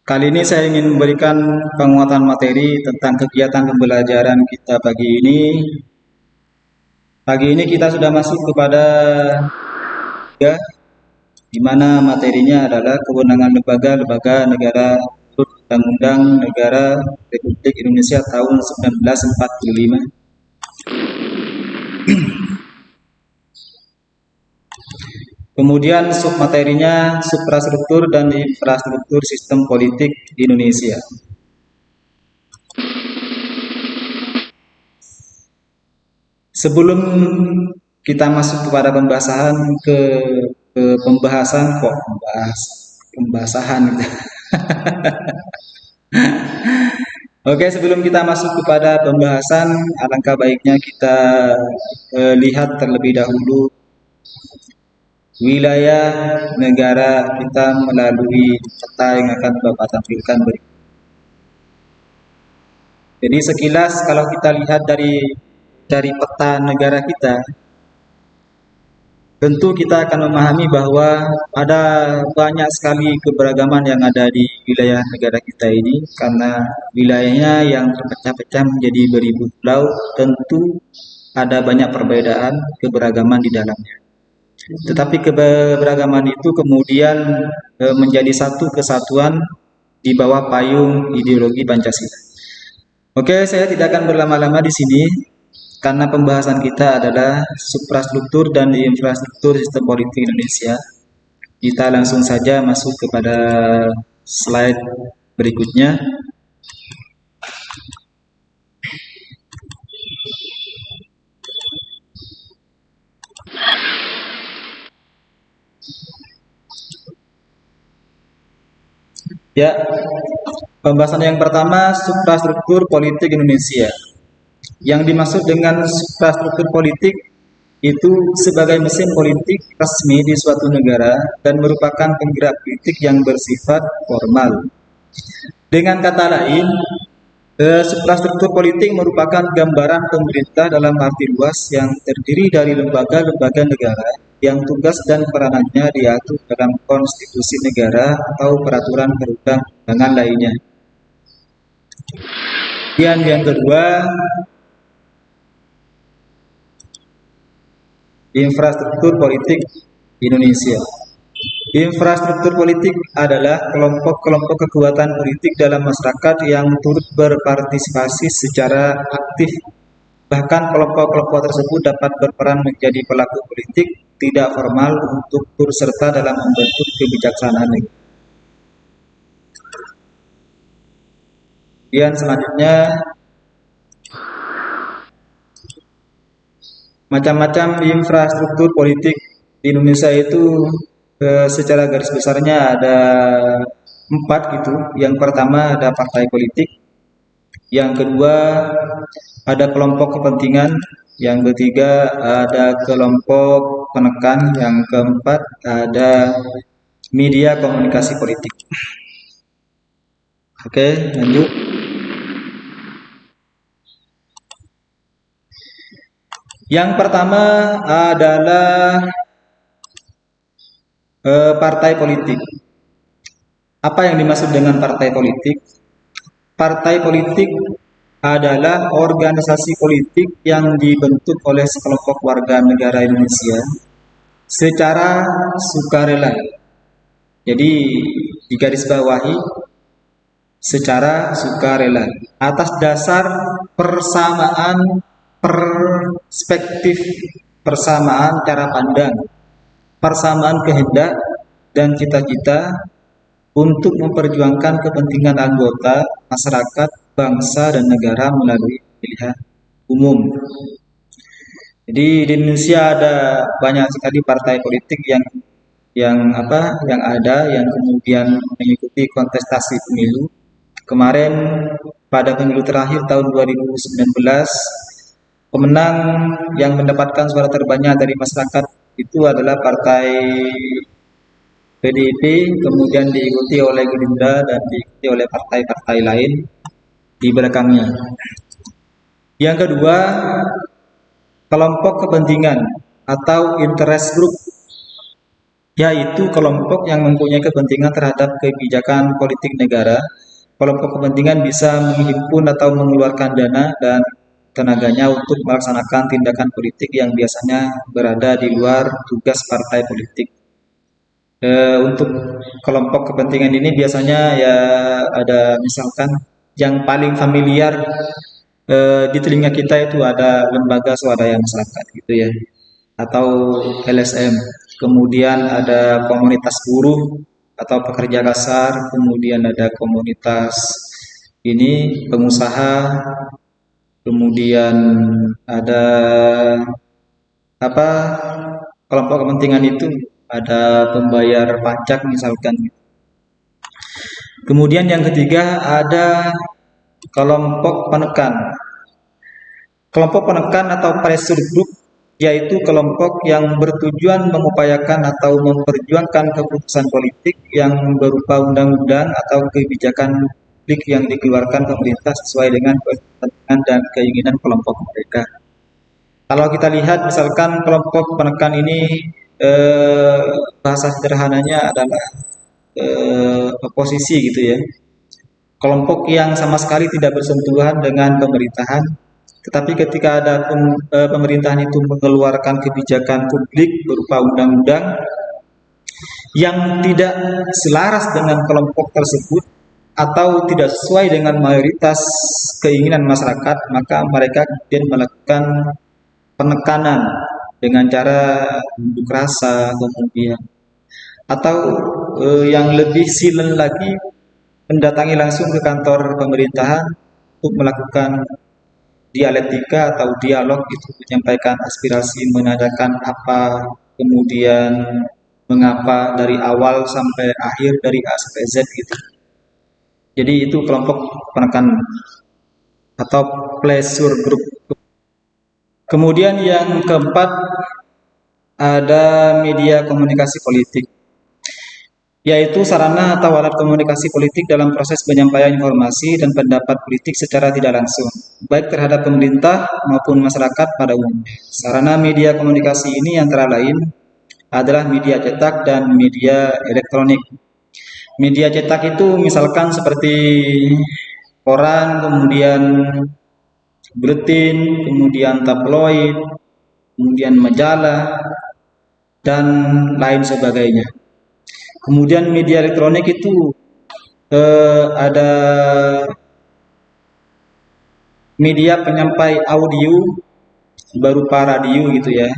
Kali ini saya ingin memberikan penguatan materi tentang kegiatan pembelajaran kita pagi ini. Pagi ini kita sudah masuk kepada 3, di mana materinya adalah kewenangan lembaga-lembaga negara menurut Undang-Undang Negara Republik Indonesia tahun 1945. Kemudian submaterinya suprastruktur dan infrastruktur sistem politik Indonesia. Sebelum kita masuk kepada ke pembahasan kok pembahasan gitu. Oke, sebelum kita masuk kepada pembahasan, alangkah baiknya kita lihat terlebih dahulu wilayah negara kita melalui peta yang akan Bapak tampilkan berikut. Jadi sekilas kalau kita lihat dari peta negara kita, tentu kita akan memahami bahwa ada banyak sekali keberagaman yang ada di wilayah negara kita ini, karena wilayahnya yang terpecah-pecah menjadi beribu pulau, tentu ada banyak perbedaan keberagaman di dalamnya. Tetapi keberagaman itu kemudian menjadi satu kesatuan di bawah payung ideologi Pancasila. Oke, saya tidak akan berlama-lama di sini karena pembahasan kita adalah suprastruktur dan infrastruktur sistem politik Indonesia. Kita langsung saja masuk kepada slide berikutnya. Ya, pembahasan yang pertama, suprastruktur politik Indonesia. Yang dimaksud dengan suprastruktur politik itu sebagai mesin politik resmi di suatu negara dan merupakan penggerak politik yang bersifat formal. Dengan kata lain, suprastruktur politik merupakan gambaran pemerintah dalam arti luas yang terdiri dari lembaga-lembaga negara yang tugas dan peranannya diatur dalam konstitusi negara atau peraturan perundang-undangan lainnya. Dan yang kedua, infrastruktur politik Indonesia. Infrastruktur politik adalah kelompok-kelompok kekuatan politik dalam masyarakat yang turut berpartisipasi secara aktif. Bahkan kelompok-kelompok tersebut dapat berperan menjadi pelaku politik tidak formal untuk turut serta dalam membentuk kebijaksanaan negara. Kemudian selanjutnya, macam-macam infrastruktur politik di Indonesia itu secara garis besarnya ada 4 gitu. Yang pertama ada partai politik, yang kedua ada kelompok kepentingan, yang ketiga ada kelompok penekan, yang keempat ada media komunikasi politik. Oke, lanjut. Yang pertama adalah partai politik. Apa yang dimaksud dengan partai politik? Partai politik adalah organisasi politik yang dibentuk oleh sekelompok warga negara Indonesia secara sukarela. Jadi digarisbawahi secara sukarela atas dasar persamaan perspektif, persamaan cara pandang, persamaan kehendak dan cita-cita untuk memperjuangkan kepentingan anggota, masyarakat, bangsa, dan negara melalui pilihan umum. Jadi di Indonesia ada banyak sekali partai politik yang ada yang kemudian mengikuti kontestasi pemilu. Kemarin pada pemilu terakhir tahun 2019, pemenang yang mendapatkan suara terbanyak dari masyarakat itu adalah partai PDIP, kemudian diikuti oleh Gerindra dan diikuti oleh partai-partai lain di belakangnya. Yang kedua, kelompok kepentingan atau interest group yaitu kelompok yang mempunyai kepentingan terhadap kebijakan politik negara. Kelompok kepentingan bisa menghimpun atau mengeluarkan dana dan tenaganya untuk melaksanakan tindakan politik yang biasanya berada di luar tugas partai politik. Untuk kelompok kepentingan ini biasanya ya ada misalkan yang paling familiar di telinga kita itu ada lembaga swadaya masyarakat gitu ya, atau LSM. Kemudian ada komunitas buruh atau pekerja kasar, kemudian ada komunitas ini pengusaha, kemudian ada apa kelompok kepentingan itu ada pembayar pajak misalkan. Kemudian yang ketiga ada kelompok penekan. Kelompok penekan atau pressure group yaitu kelompok yang bertujuan mengupayakan atau memperjuangkan keputusan politik yang berupa undang-undang atau kebijakan publik yang dikeluarkan pemerintah sesuai dengan kepentingan dan keinginan kelompok mereka. Kalau kita lihat misalkan kelompok penekan ini bahasa sederhananya adalah oposisi gitu ya. Kelompok yang sama sekali tidak bersentuhan dengan pemerintahan, tetapi ketika ada pemerintahan itu mengeluarkan kebijakan publik berupa undang-undang yang tidak selaras dengan kelompok tersebut atau tidak sesuai dengan mayoritas keinginan masyarakat, maka mereka kemudian melakukan penekanan dengan cara unjuk rasa kemudian, atau yang lebih silen lagi mendatangi langsung ke kantor pemerintahan untuk melakukan dialektika atau dialog itu, menyampaikan aspirasi, menandakan apa, kemudian mengapa dari awal sampai akhir, dari A sampai Z gitu. Jadi itu kelompok penekan atau pressure group. Kemudian yang keempat ada media komunikasi politik, yaitu sarana atau alat komunikasi politik dalam proses penyampaian informasi dan pendapat politik secara tidak langsung, baik terhadap pemerintah maupun masyarakat pada umumnya. Sarana media komunikasi ini antara lain adalah media cetak dan media elektronik. Media cetak itu misalkan seperti koran, kemudian buletin, kemudian tabloid, kemudian majalah, dan lain sebagainya. Kemudian media elektronik itu ada media penyampai audio berupa radio gitu ya.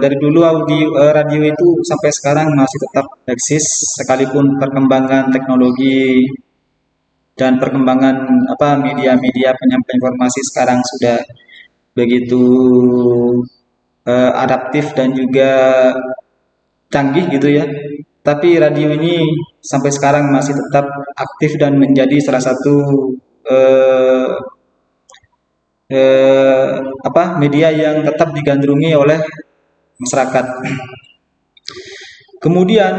Dari dulu radio itu sampai sekarang masih tetap eksis sekalipun perkembangan teknologi dan perkembangan media-media penyampai informasi sekarang sudah begitu adaptif dan juga canggih gitu ya. Tapi radio ini sampai sekarang masih tetap aktif dan menjadi salah satu media yang tetap digandrungi oleh masyarakat. Kemudian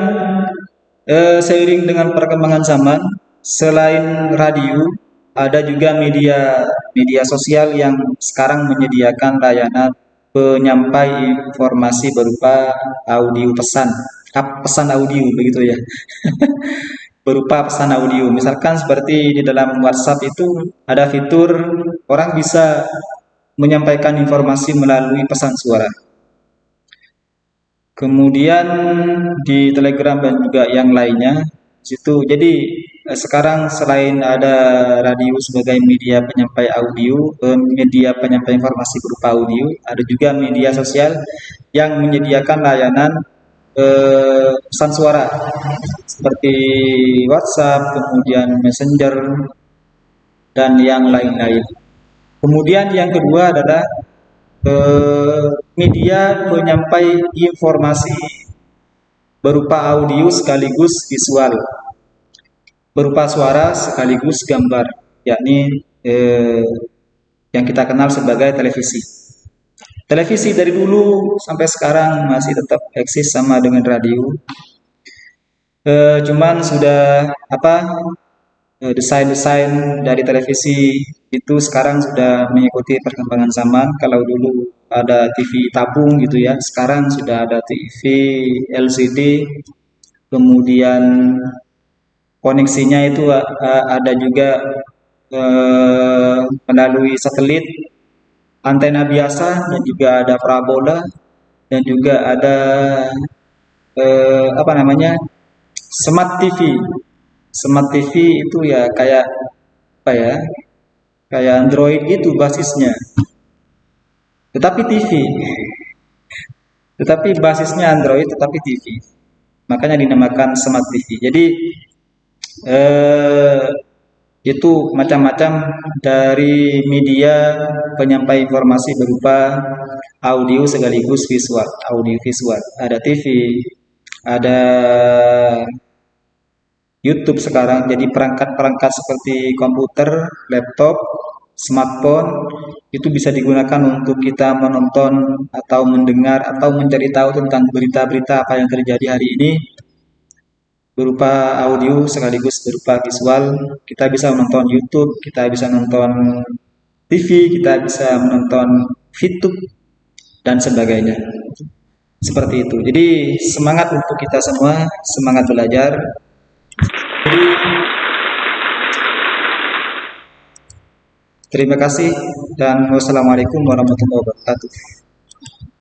seiring dengan perkembangan zaman, selain radio, ada juga media sosial yang sekarang menyediakan layanan penyampai informasi berupa audio pesan audio begitu ya. Berupa pesan audio. Misalkan seperti di dalam WhatsApp itu ada fitur orang bisa menyampaikan informasi melalui pesan suara. Kemudian di Telegram dan juga yang lainnya situ. Jadi sekarang selain ada radio sebagai media penyampai audio, media penyampai informasi berupa audio, ada juga media sosial yang menyediakan layanan pesan suara seperti WhatsApp, kemudian Messenger, dan yang lain-lain. Kemudian yang kedua adalah media penyampai informasi berupa audio sekaligus visual, berupa suara sekaligus gambar, yakni yang kita kenal sebagai televisi. Televisi dari dulu sampai sekarang masih tetap eksis sama dengan radio. Cuman sudah desain-desain dari televisi itu sekarang sudah mengikuti perkembangan zaman. Kalau dulu ada TV tabung gitu ya. Sekarang sudah ada TV LCD, kemudian koneksinya itu ada juga melalui satelit, antena biasa, dan juga ada parabola, dan juga ada apa namanya, smart TV. Smart TV itu ya kayak apa ya, kayak Android itu basisnya, tetapi TV, tetapi basisnya Android tetapi TV, makanya dinamakan smart TV. Jadi eh, itu macam-macam dari media penyampai informasi berupa audio sekaligus visual. Audio visual, ada TV, ada YouTube sekarang. Jadi perangkat-perangkat seperti komputer, laptop, smartphone itu bisa digunakan untuk kita menonton atau mendengar atau mencari tahu tentang berita-berita apa yang terjadi hari ini, berupa audio sekaligus berupa visual. Kita bisa menonton YouTube, kita bisa menonton TV, kita bisa menonton YouTube dan sebagainya. Seperti itu. Jadi semangat untuk kita semua, semangat belajar. Jadi terima kasih dan wassalamualaikum warahmatullahi wabarakatuh.